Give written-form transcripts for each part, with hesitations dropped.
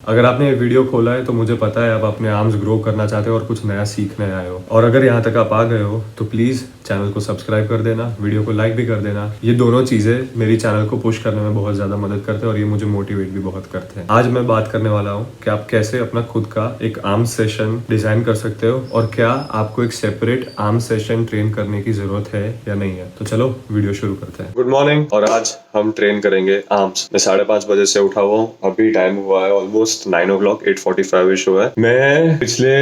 अगर आपने ये वीडियो खोला है तो मुझे पता है आप अपने आर्म्स ग्रो करना चाहते हो और कुछ नया सीखने आए हो। और अगर यहाँ तक आप आ गए हो तो प्लीज़ चैनल को सब्सक्राइब कर देना, वीडियो को लाइक भी कर देना। ये दोनों चीज़ें मेरी चैनल को पुश करने में बहुत ज़्यादा मदद करते हैं और ये मुझे मोटिवेट भी बहुत करते हैं। आज मैं बात करने वाला हूँ कि आप कैसे अपना खुद का एक आर्म सेशन डिज़ाइन कर सकते हो और क्या आपको एक सेपरेट आर्म सेशन ट्रेन करने की ज़रूरत है या नहीं है। तो चलो वीडियो शुरू करते हैं। Good morning. और आज हम ट्रेन करेंगे आर्म्स। मैं 5:30 बजे से उठा हुआ हूँ। अभी टाइम हुआ है ऑलमोस्ट 9 o'clock, 8:45 हुआ है। मैं पिछले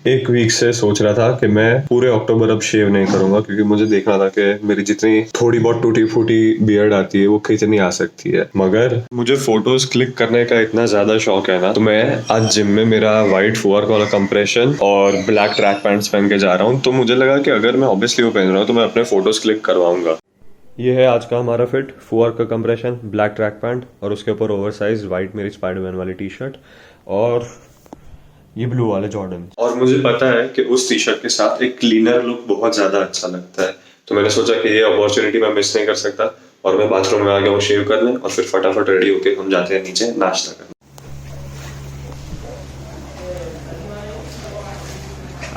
एक वीक से सोच रहा था कि मैं पूरे अक्टूबर अब शेव नहीं करूंगा, क्योंकि मुझे देखना था कि मेरी जितनी थोड़ी बहुत टूटी फूटी बियर्ड आती है वो कितनी आ सकती है। मगर मुझे फोटोज क्लिक करने का इतना ज्यादा शौक है ना, तो मैं आज जिम में मेरा व्हाइट फुअर वाला कंप्रेशन और ब्लैक ट्रैक पैंट्स पहन के जा रहा हूँ। तो मुझे लगा कि अगर मैं ऑब्वियसली वो पहन रहा हूँ तो मैं अपने फोटोज क्लिक करवाऊंगा। ये है आज का हमारा फिट। फुअर का कंप्रेशन, ब्लैक ट्रैक पैंट और उसके ऊपर ओवर साइज व्हाइट मेरी स्पाइडरमैन वाली टी शर्ट और ये ब्लू वाले जॉर्डन। और मुझे पता है कि उस टी शर्ट के साथ एक क्लीनर लुक बहुत ज्यादा अच्छा लगता है, तो मैंने सोचा कि ये अपॉर्चुनिटी मैं मिस नहीं कर सकता। और मैं बाथरूम में आ गया हूँ शेव करने और फिर फटाफट रेडी होके हम जाते हैं नीचे नाश्ता करने।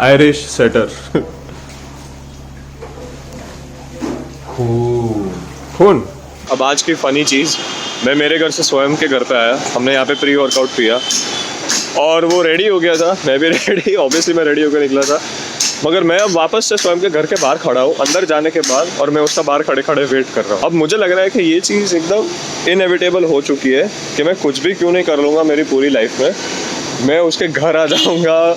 Irish setter. खून। अब आज की फनी चीज, मैं मेरे घर से स्वयं के घर पे आया, हमने यहाँ पे प्री वर्कआउट पिया और वो रेडी हो गया था, मैं भी रेडी, ऑब्वियसली मैं रेडी होकर निकला था। मगर मैं अब वापस से स्वयं के घर के बाहर खड़ा हूँ अंदर जाने के बाद, और मैं उसका बाहर खड़े खड़े वेट कर रहा हूँ। अब मुझे लग रहा है कि ये चीज़ एकदम इनएविटेबल हो चुकी है कि मैं कुछ भी क्यों नहीं कर लूँगा मेरी पूरी लाइफ में, मैं उसके घर आ जाऊँगा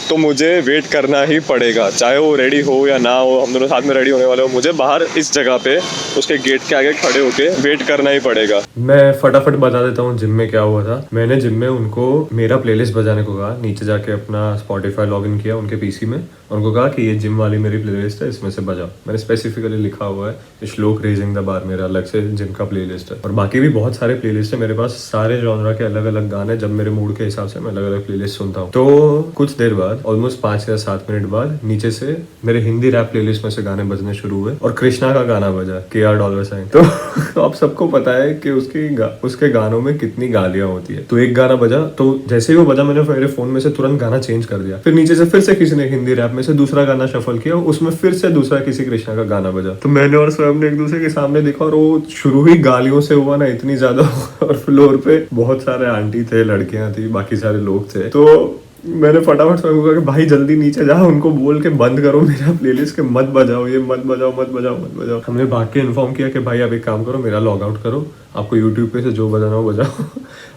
तो मुझे वेट करना ही पड़ेगा, चाहे वो रेडी हो या ना हो। हम दोनों साथ में रेडी होने वाले हो, मुझे बाहर इस जगह पे उसके गेट के आगे खड़े होके वेट करना ही पड़ेगा। मैं फटाफट बता देता हूँ जिम में क्या हुआ था। मैंने जिम में उनको मेरा प्लेलिस्ट बजाने को कहा, नीचे जाके अपना स्पॉटिफाई लॉगिन किया उनके पीसी में, उनको कहा कि ये जिम वाली मेरी प्लेलिस्ट है, इसमें से बजाओ। मैंने स्पेसिफिकली लिखा हुआ है श्लोक रेजिंग द बार, मेरा अलग से जिम का प्लेलिस्ट है। और बाकी भी बहुत सारे प्लेलिस्ट है मेरे पास, सारे जॉनरा के अलग अलग गाने, जब मेरे मूड के हिसाब से मैं अलग अलग प्लेलिस्ट सुनता हूँ। तो कुछ देर बाद, ऑलमोस्ट 5 या 7 मिनट बाद, नीचे से मेरे हिंदी रैप प्लेलिस्ट में से गाने बजने शुरू हुए और कृष्णा का गाना बजा, KR$। तो आप सबको पता है कि उसके गानों में कितनी गालियां होती है। तो एक गाना बजा, तो जैसे ही वो बजा मैंने मेरे फोन में से तुरंत गाना चेंज कर दिया। फिर नीचे से फिर से किसी ने हिंदी रैप में से दूसरा गाना शफल किया, उसमें फिर से दूसरा किसी कृष्णा का गाना बजा। तो मैंने और स्वयं ने एक दूसरे के सामने देखा और वो शुरू ही गालियों से हुआ ना, इतनी ज्यादा। और फ्लोर पे बहुत सारे आंटी थे, लड़कियां थी, बाकी सारे लोग थे। तो मैंने फटाफट स्वयं को कहा कि भाई जल्दी नीचे जाओ, उनको बोल के बंद करो मेरा प्लेलिस्ट, के मत बजाओ, ये मत बजाओ, मत बजाओ, मत बजाओ। हमने भाग के इन्फॉर्म किया कि भाई आप एक काम करो, मेरा लॉग आउट करो, आपको यूट्यूब पे से जो बजाना हो बजाओ।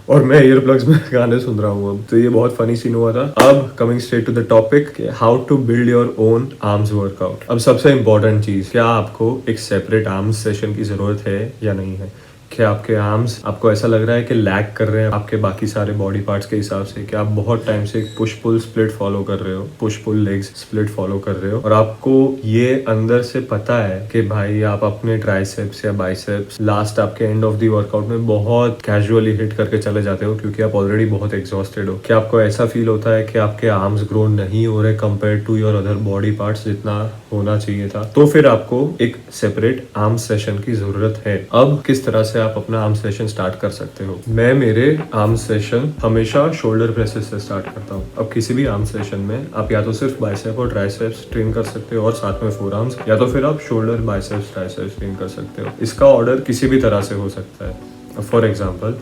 और मैं ईयर प्लग्स में गाने सुन रहा हूँ अब। तो ये बहुत फनी सीन हुआ था। अब coming straight to the topic, how to build your own arms workout. अब सबसे इंपॉर्टेंट चीज, क्या आपको एक सेपरेट आर्म्स सेशन की जरूरत है या नहीं है? क्या आपके आर्म्स, आपको ऐसा लग रहा है कि लैग कर रहे हैं आपके बाकी सारे बॉडी पार्ट्स के हिसाब से? कि आप बहुत टाइम से पुश पुल स्प्लिट फॉलो कर रहे हो, push pull legs split follow कर रहे हो, और आपको ये अंदर से पता है कि भाई आप अपने ट्राइसेप्स या बाइसेप्स लास्ट आपके एंड ऑफ द वर्कआउट में बहुत कैजुअली हिट करके चले जाते हो क्योंकि आप ऑलरेडी बहुत एग्जॉस्टेड हो? क्या आपको ऐसा फील होता है कि आपके आर्म्स ग्रो नहीं हो रहे compare to your other body parts जितना होना चाहिए था? तो फिर आपको एक सेपरेट आर्म सेशन की जरूरत है। अब किस तरह से आप अपना आर्म सेशन स्टार्ट कर सकते हो? मैं मेरे आर्म सेशन हमेशा शोल्डर प्रेसेस से स्टार्ट करता हूँ। अब किसी भी आर्म सेशन में आप या तो सिर्फ बाइसेप और ट्राइसेप्स ट्रेन कर सकते हो और साथ में फोर आर्म्स, या तो फिर आप शोल्डर, बाइसेप्स, ट्राइसेप्स ट्रेन कर सकते हो। इसका ऑर्डर किसी भी तरह से हो सकता है। फॉर एग्जाम्पल,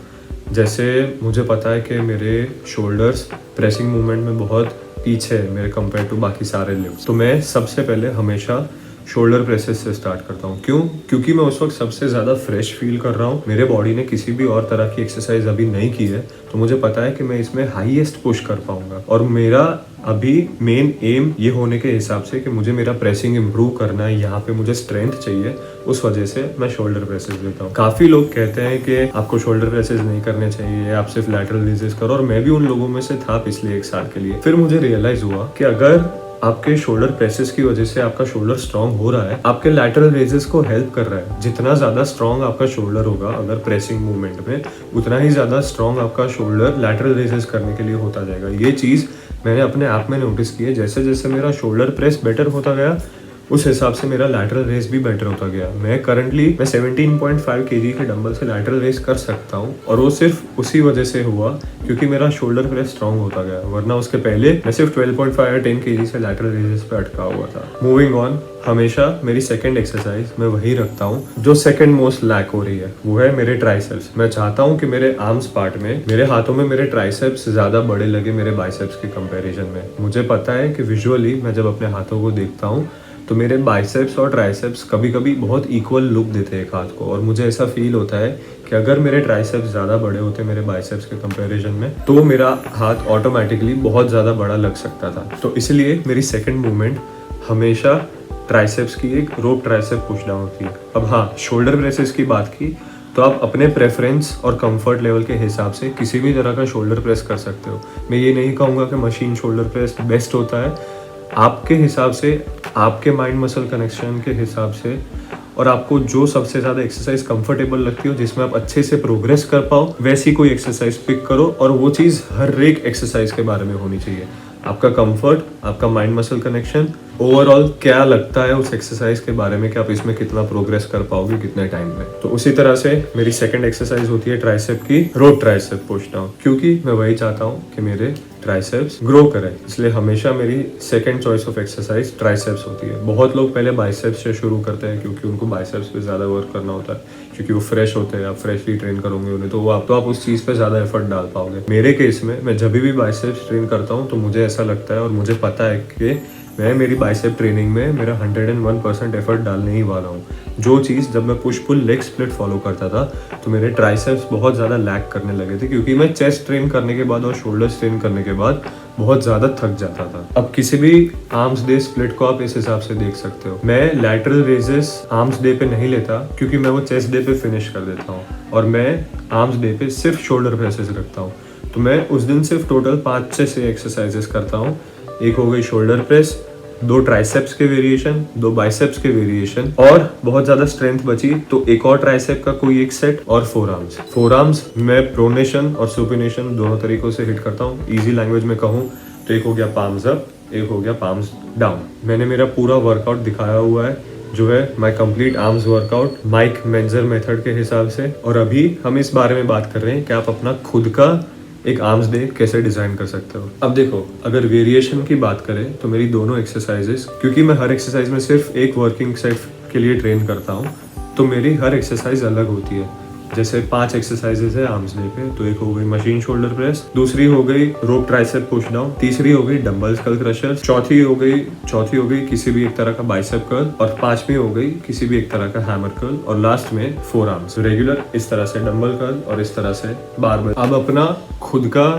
जैसे मुझे पता है कि मेरे शोल्डर्स प्रेसिंग मूवमेंट में बहुत पीछे है मेरे कंपेयर टू बाकी सारे लिफ्ट्स, तो मैं सबसे पहले हमेशा शोल्डर प्रेसेस से स्टार्ट करता हूँ। क्यों? क्योंकि मैं उस वक्त सबसे ज़्यादा फ्रेश फील कर रहा हूँ, मेरे बॉडी ने किसी भी और तरह की एक्सरसाइज अभी नहीं की है, तो मुझे पता है कि मैं इसमें हाईएस्ट पुश कर पाऊंगा। और मेरा अभी मेन एम ये होने के हिसाब से कि मुझे मेरा प्रेसिंग इम्प्रूव करना है, यहाँ पे मुझे स्ट्रेंथ चाहिए, उस वजह से मैं शोल्डर प्रेसेस देता हूँ। काफ़ी लोग कहते हैं कि आपको शोल्डर प्रेसेस नहीं करने चाहिए, आप सिर्फ लैटरल रेजेस करो, और मैं भी उन लोगों में से था पिछले 1 साल के लिए। फिर मुझे रियलाइज हुआ कि अगर आपके शोल्डर प्रेसेस की वजह से आपका शोल्डर स्ट्रांग हो रहा है, आपके लैटरल रेजेस को हेल्प कर रहा है। जितना ज्यादा स्ट्रांग आपका शोल्डर होगा अगर प्रेसिंग मूवमेंट में, उतना ही ज्यादा स्ट्रांग आपका शोल्डर लैटरल रेजेस करने के लिए होता जाएगा। ये चीज मैंने अपने आप में नोटिस की है। जैसे जैसे मेरा शोल्डर प्रेस बेटर होता गया, उस हिसाब से मेरा लैटरल रेस भी बेटर होता गया। मैं 17.5 kg के डंबल से लैटरल रेस कर सकता हूँ, और वो सिर्फ उसी वजह से हुआ क्योंकि मेरा शोल्डर प्रेस स्ट्रांग होता गया, वरना उसके पहले मैं सिर्फ 12.5 या 10 kg से लैटरल रेसेस पे अटका हुआ था। मूविंग ऑन, हमेशा मेरी सेकंड एक्सरसाइज मैं वही रखता हूँ जो सेकंड मोस्ट लैक हो रही है, वो है मेरे ट्राइसेप्स। मैं चाहता हूँ कि मेरे आर्म्स पार्ट में, मेरे हाथों में मेरे ट्राइसेप्स ज्यादा बड़े लगे मेरे बाइसेप्स के कंपैरिजन में। मुझे पता है कि विजुअली मैं जब अपने हाथों को देखता हूँ तो मेरे बाइसेप्स और ट्राइसेप्स कभी कभी बहुत इक्वल लुक देते हैं एक हाथ को, और मुझे ऐसा फील होता है कि अगर मेरे ट्राइसेप्स ज़्यादा बड़े होते मेरे बाइसेप्स के कंपैरिजन में तो मेरा हाथ ऑटोमेटिकली बहुत ज़्यादा बड़ा लग सकता था। तो इसलिए मेरी सेकंड मूवमेंट हमेशा ट्राइसेप्स की एक रोप ट्राइसेप पुश डाउन होती है। अब हाँ, शोल्डर प्रेसेस की बात की तो आप अपने प्रेफरेंस और कंफर्ट लेवल के हिसाब से किसी भी तरह का शोल्डर प्रेस कर सकते हो। मैं ये नहीं कहूँगा कि मशीन शोल्डर प्रेस बेस्ट होता है, आपके हिसाब से, आपके माइंड मसल कनेक्शन के हिसाब से, और आपको जो सबसे ज़्यादा एक्सरसाइज कंफर्टेबल लगती हो जिसमें आप अच्छे से प्रोग्रेस कर पाओ, वैसी कोई एक्सरसाइज पिक करो। और वो चीज़ हर एक एक्सरसाइज के बारे में होनी चाहिए। आपका कंफर्ट, आपका माइंड मसल कनेक्शन, ओवरऑल क्या लगता है उस एक्सरसाइज के बारे में कि आप इसमें कितना प्रोग्रेस कर पाओगे कितने टाइम में। तो उसी तरह से मेरी सेकंड एक्सरसाइज होती है ट्राइसेप की रोप ट्राइसेप पुश डाउन, क्योंकि मैं वही चाहता हूँ कि मेरे ट्राइसेप्स ग्रो करें, इसलिए हमेशा मेरी second choice of exercise triceps होती है। बहुत लोग पहले बाइसेप्स से शुरू करते हैं क्योंकि उनको बाइसेप्स पे ज़्यादा वर्क करना होता है, क्योंकि वो फ्रेश होते हैं, आप फ्रेशली ट्रेन करोगे उन्हें तो आप उस चीज़ पे ज़्यादा एफर्ट डाल पाओगे। मेरे केस में मैं जब भी बाइसेप्स ट्रेन करता हूँ तो मुझे ऐसा लगता है और मुझे पता है कि मैं मेरी बाइसेप ट्रेनिंग में मेरा 101% एफर्ट डालने ही वाला हूँ। जो चीज़ जब मैं push pull leg split follow करता था तो मेरे ट्राइसेप्स बहुत ज़्यादा लैग करने लगे थे, क्योंकि मैं चेस्ट ट्रेन करने के बाद और शोल्डर्स ट्रेन करने के बाद बहुत ज़्यादा थक जाता था। अब किसी भी आर्म्स डे स्प्लिट को आप इस हिसाब से देख सकते हो। मैं लैटरल रेजेस आर्म्स डे पे नहीं लेता क्योंकि मैं वो चेस्ट डे पे फिनिश कर देता हूँ, और मैं आर्म्स डे पे सिर्फ शोल्डर प्रेसेस रखता हूँ। तो मैं उस दिन सिर्फ टोटल 5 से 6 एक्सरसाइजेस करता हूँ। एक हो गई शोल्डर प्रेस, 2 ट्राइसेप्स के वेरिएशन, 2 बाइसेप्स के वेरिएशन, और बहुत ज्यादा स्ट्रेंथ बची तो एक और ट्राइसेप का कोई एक सेट, और फोर आर्म्स मैं प्रोनेशन और सुपिनेशन दोनों तरीकों से हिट करता हूँ। इजी लैंग्वेज में कहूँ तो एक हो गया पाम्स अप, एक हो गया पाम्स डाउन। मैंने मेरा पूरा वर्कआउट दिखाया हुआ है जो है my complete arms workout Mike Mentzer method के हिसाब से, और अभी हम इस बारे में बात कर रहे हैं कि आप अपना खुद का एक आर्म्स डे कैसे डिजाइन कर सकते हो। अब देखो, अगर वेरिएशन की बात करें तो मेरी दोनों एक्सरसाइजेस, क्योंकि मैं हर एक्सरसाइज में सिर्फ एक वर्किंग सेट के लिए ट्रेन करता हूँ, तो मेरी हर एक्सरसाइज अलग होती है। जैसे 5 एक्सरसाइजेस है आर्म्स डे पे, तो एक हो गई मशीन शोल्डर प्रेस, दूसरी हो गई रोप ट्राइसेप पुश डाउन, तीसरी हो गई डंबल स्कल क्रशर, चौथी हो गई किसी भी एक तरह का बाइसेप कर्ल, और 5वीं हो गई किसी भी एक तरह का हैमर कर्ल, और लास्ट में 4 आर्म्स रेगुलर इस तरह से डंबल कर्ल और इस तरह से बारबेल। अब अपना खुद का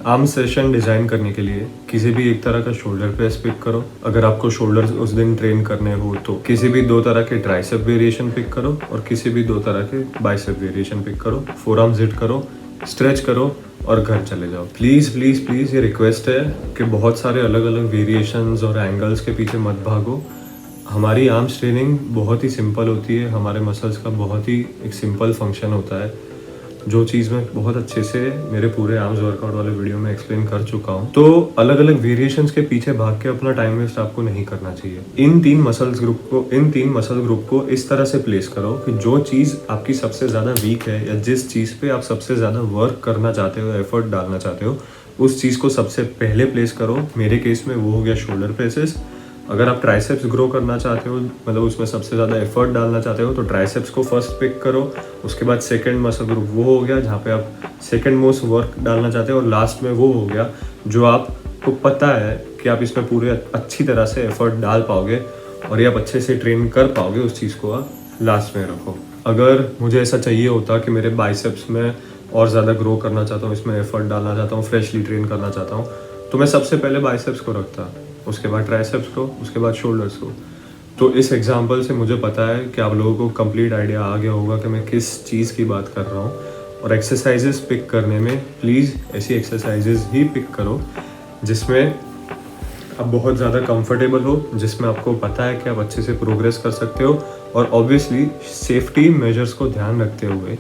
आर्म सेशन डिजाइन करने के लिए किसी भी एक तरह का शोल्डर प्रेस पिक करो। अगर आपको शोल्डर उस दिन ट्रेन करने हो तो किसी भी 2 तरह के ट्राइसेप वेरिएशन पिक करो और किसी भी 2 तरह के बाइसेप वेरिएशन पिक करो। 4 आर्म्स हिट करो, स्ट्रेच करो और घर चले जाओ। प्लीज प्लीज प्लीज ये रिक्वेस्ट है कि बहुत सारे अलग अलग वेरिएशंस और एंगल्स के पीछे मत भागो। हमारी आर्म्स ट्रेनिंग बहुत ही सिंपल होती है, हमारे मसल्स का बहुत ही एक सिंपल फंक्शन होता है, जो चीज़ मैं बहुत अच्छे से मेरे पूरे आर्म्स वर्कआउट वाले वीडियो में एक्सप्लेन कर चुका हूँ। तो अलग अलग वेरिएशंस के पीछे भाग के अपना टाइम वेस्ट आपको नहीं करना चाहिए। इन तीन मसल ग्रुप को इस तरह से प्लेस करो कि जो चीज़ आपकी सबसे ज़्यादा वीक है या जिस चीज़ पे आप सबसे ज़्यादा वर्क करना चाहते हो, एफर्ट डालना चाहते हो, उस चीज़ को सबसे पहले प्लेस करो। मेरे केस में वो हो गया शोल्डर प्रेसेस। अगर आप ट्राइसेप्स ग्रो करना चाहते हो, मतलब उसमें सबसे ज़्यादा एफर्ट डालना चाहते हो, तो ट्राइसेप्स को फर्स्ट पिक करो। उसके बाद सेकंड मसल ग्रुप वो हो गया जहाँ पे आप सेकंड मोस्ट वर्क डालना चाहते हो, और लास्ट में वो हो गया जो आपको पता है कि आप इसमें पूरे अच्छी तरह से एफर्ट डाल पाओगे और ये आप अच्छे से ट्रेन कर पाओगे, उस चीज़ को आप लास्ट में रखो। अगर मुझे ऐसा चाहिए होता कि मेरे बाइसेप्स में और ज़्यादा ग्रो करना चाहता हूँ, इसमें एफर्ट डालना चाहता हूँ, फ्रेशली ट्रेन करना चाहता हूँ, तो मैं सबसे पहले बाइसेप्स को रखता, उसके बाद ट्राइसेप्स को, उसके बाद शोल्डर्स को। तो इस एग्जांपल से मुझे पता है कि आप लोगों को कंप्लीट आइडिया आ गया होगा कि मैं किस चीज़ की बात कर रहा हूँ। और एक्सरसाइजेस पिक करने में प्लीज़ ऐसी एक्सरसाइजेस ही पिक करो जिसमें आप बहुत ज़्यादा कंफर्टेबल हो, जिसमें आपको पता है कि आप अच्छे से प्रोग्रेस कर सकते हो, और ऑब्वियसली सेफ्टी मेजर्स को ध्यान रखते हुए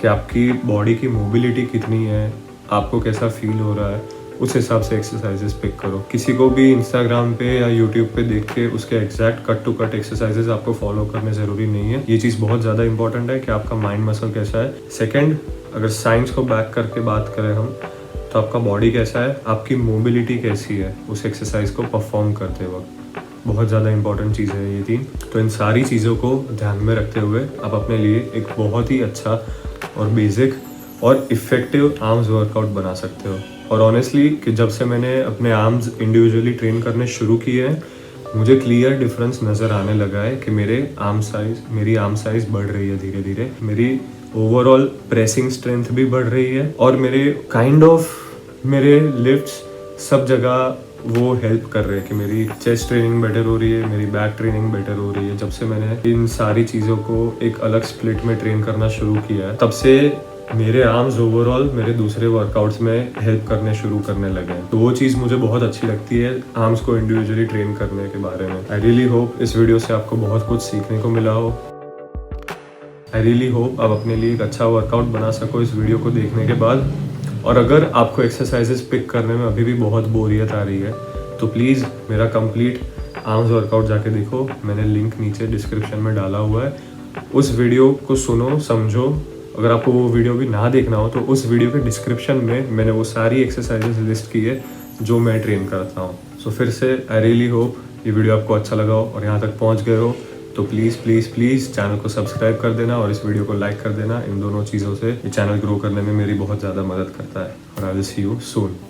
कि आपकी बॉडी की मोबिलिटी कितनी है, आपको कैसा फील हो रहा है, उस हिसाब से एक्सरसाइजेस पिक करो। किसी को भी इंस्टाग्राम पे या यूट्यूब पे देख के उसके exact cut to cut exercises आपको फॉलो करने ज़रूरी नहीं है। ये चीज़ बहुत ज़्यादा इंपॉर्टेंट है कि आपका माइंड मसल कैसा है। सेकेंड, अगर साइंस को बैक करके बात करें हम, तो आपका बॉडी कैसा है, आपकी मोबिलिटी कैसी है उस एक्सरसाइज को परफॉर्म करते वक्त, बहुत ज़्यादा इंपॉर्टेंट चीज़ है ये 3। तो इन सारी चीज़ों को ध्यान में रखते हुए आप अपने लिए एक बहुत ही अच्छा और बेसिक और इफ़ेक्टिव आर्म्स वर्कआउट बना सकते हो। और ऑनेस्टली कि जब से मैंने अपने आर्म्स इंडिविजुअली ट्रेन करने शुरू किए हैं, मुझे क्लियर डिफरेंस नज़र आने लगा है कि मेरी आर्म साइज़ बढ़ रही है धीरे धीरे। मेरी ओवरऑल प्रेसिंग स्ट्रेंथ भी बढ़ रही है और मेरे लिफ्ट्स सब जगह वो हेल्प कर रहे हैं कि मेरी चेस्ट ट्रेनिंग बेटर हो रही है, मेरी बैक ट्रेनिंग बेटर हो रही है। जब से मैंने इन सारी चीज़ों को एक अलग स्प्लिट में ट्रेन करना शुरू किया है, तब से मेरे आर्म्स ओवरऑल मेरे दूसरे वर्कआउट्स में हेल्प करने शुरू करने लगे हैं। तो वो चीज़ मुझे बहुत अच्छी लगती है आर्म्स को इंडिविजुअली ट्रेन करने के बारे में। आई रियली होप इस वीडियो से आपको बहुत कुछ सीखने को मिला हो। आई रियली होप आप अपने लिए एक अच्छा वर्कआउट बना सको इस वीडियो को देखने के बाद। और अगर आपको एक्सरसाइजेस पिक करने में अभी भी बहुत बोरियत आ रही है, तो प्लीज़ मेरा कंप्लीट आर्म्स वर्कआउट जाके देखो। मैंने लिंक नीचे डिस्क्रिप्शन में डाला हुआ है। उस वीडियो को सुनो, समझो। अगर आपको वो वीडियो भी ना देखना हो तो उस वीडियो के डिस्क्रिप्शन में मैंने वो सारी एक्सरसाइजेस लिस्ट की है जो मैं ट्रेन करता हूँ। सो फिर से आई रियली होप ये वीडियो आपको अच्छा लगा हो और यहाँ तक पहुँच गए हो तो प्लीज़ चैनल को सब्सक्राइब कर देना और इस वीडियो को लाइक कर देना। इन दोनों चीज़ों से ये चैनल ग्रो करने में मेरी बहुत ज़्यादा मदद करता है। और I will see you soon.